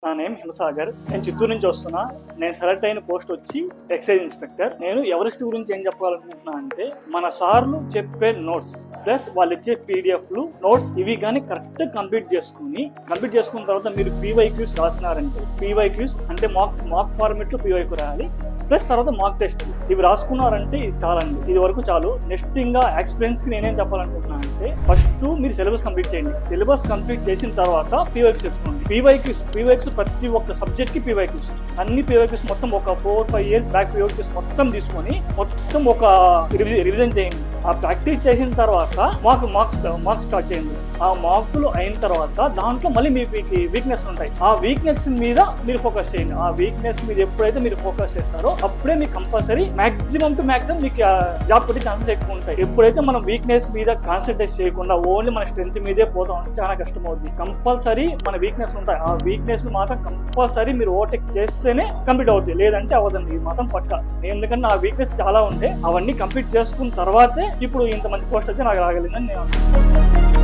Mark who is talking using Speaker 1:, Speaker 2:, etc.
Speaker 1: నా నేమ్ హిమసాగర్. నేను చిత్తూరు నుంచి వస్తున్నా. నేను సెలెక్ట్ అయిన పోస్ట్ వచ్చి ఎక్సైజ్ ఇన్స్పెక్టర్. నేను ఎవరెస్ట్ గురించి ఏం చెప్పాలనుకుంటున్నా అంటే, మన సార్లు చెప్పే నోట్స్ ప్లస్ వాళ్ళు ఇచ్చే పీడిఎఫ్లు నోట్స్ ఇవి కానీ కరెక్ట్ కంప్లీట్ చేసుకున్న తర్వాత మీరు PYQs రాసినారంటే, PYQs అంటే మాక్ ఫార్మెట్ లో PYQ రాయాలి, ప్లస్ తర్వాత మాక్ టెస్ట్ ఇవి రాసుకున్నారంటే చాలండి. ఇది వరకు చాలు. నెక్స్ట్ ఇంకా ఎక్స్పీరియన్స్ కి నేనేం చెప్పాలనుకుంటున్నా అంటే, ఫస్ట్ మీరు సిలబస్ కంప్లీట్ చేయండి. సిలబస్ కంప్లీట్ చేసిన తర్వాత PYQs చెప్పుకోండి. PYQs ప్రతి ఒక్క సబ్జెక్ట్ కి PYQs, అన్ని PYQs మొత్తం ఒక 4-5 years బ్యాక్ PYQs మొత్తం తీసుకొని మొత్తం ఒక రివిజన్ చేయండి. ఆ ప్రాక్టీస్ చేసిన తర్వాత మార్క్స్ స్టార్ట్ చేయండి. ఆ మార్కులు అయిన తర్వాత దాంట్లో మళ్ళీ మీకు వీక్నెస్ ఉంటాయి. ఆ వీక్నెస్ మీద మీరు ఫోకస్ చేయండి. ఆ వీక్నెస్ మీద ఎప్పుడైతే మీరు ఫోకస్ చేస్తారో అప్పుడే మీకు కంపల్సరీ మాక్సిమం టు మాక్సిమం మీకు జాబ్ కొట్టే ఛాన్సెస్ ఎక్కువ ఉంటాయి. ఎప్పుడైతే మనం వీక్నెస్ మీద కాన్సన్ట్రేట్ చేయకుండా ఓన్లీ మన స్ట్రెంత్ మీదే పోతా ఉంటే చాలా కష్టం అవుతుంది. కంపల్సరీ మన వీక్నెస్ ఉంటాయి. ఆ వీక్నెస్ మాత్రం కంపల్సరీ మీరు ఓవర్టేక్ చేస్తేనే కంప్లీట్ అవుతుంది, లేదంటే అవ్వదండి. ఇది మాత్రం పక్కా. ఎందుకంటే ఆ వీక్నెస్ చాలా ఉంటే అవన్నీ కంప్లీట్ చేసుకున్న తర్వాతే ఇప్పుడు ఇంత మంచి పోస్ట్ అయితే నాకు రాగలిగిందని నేను అనుకుంటున్నాను.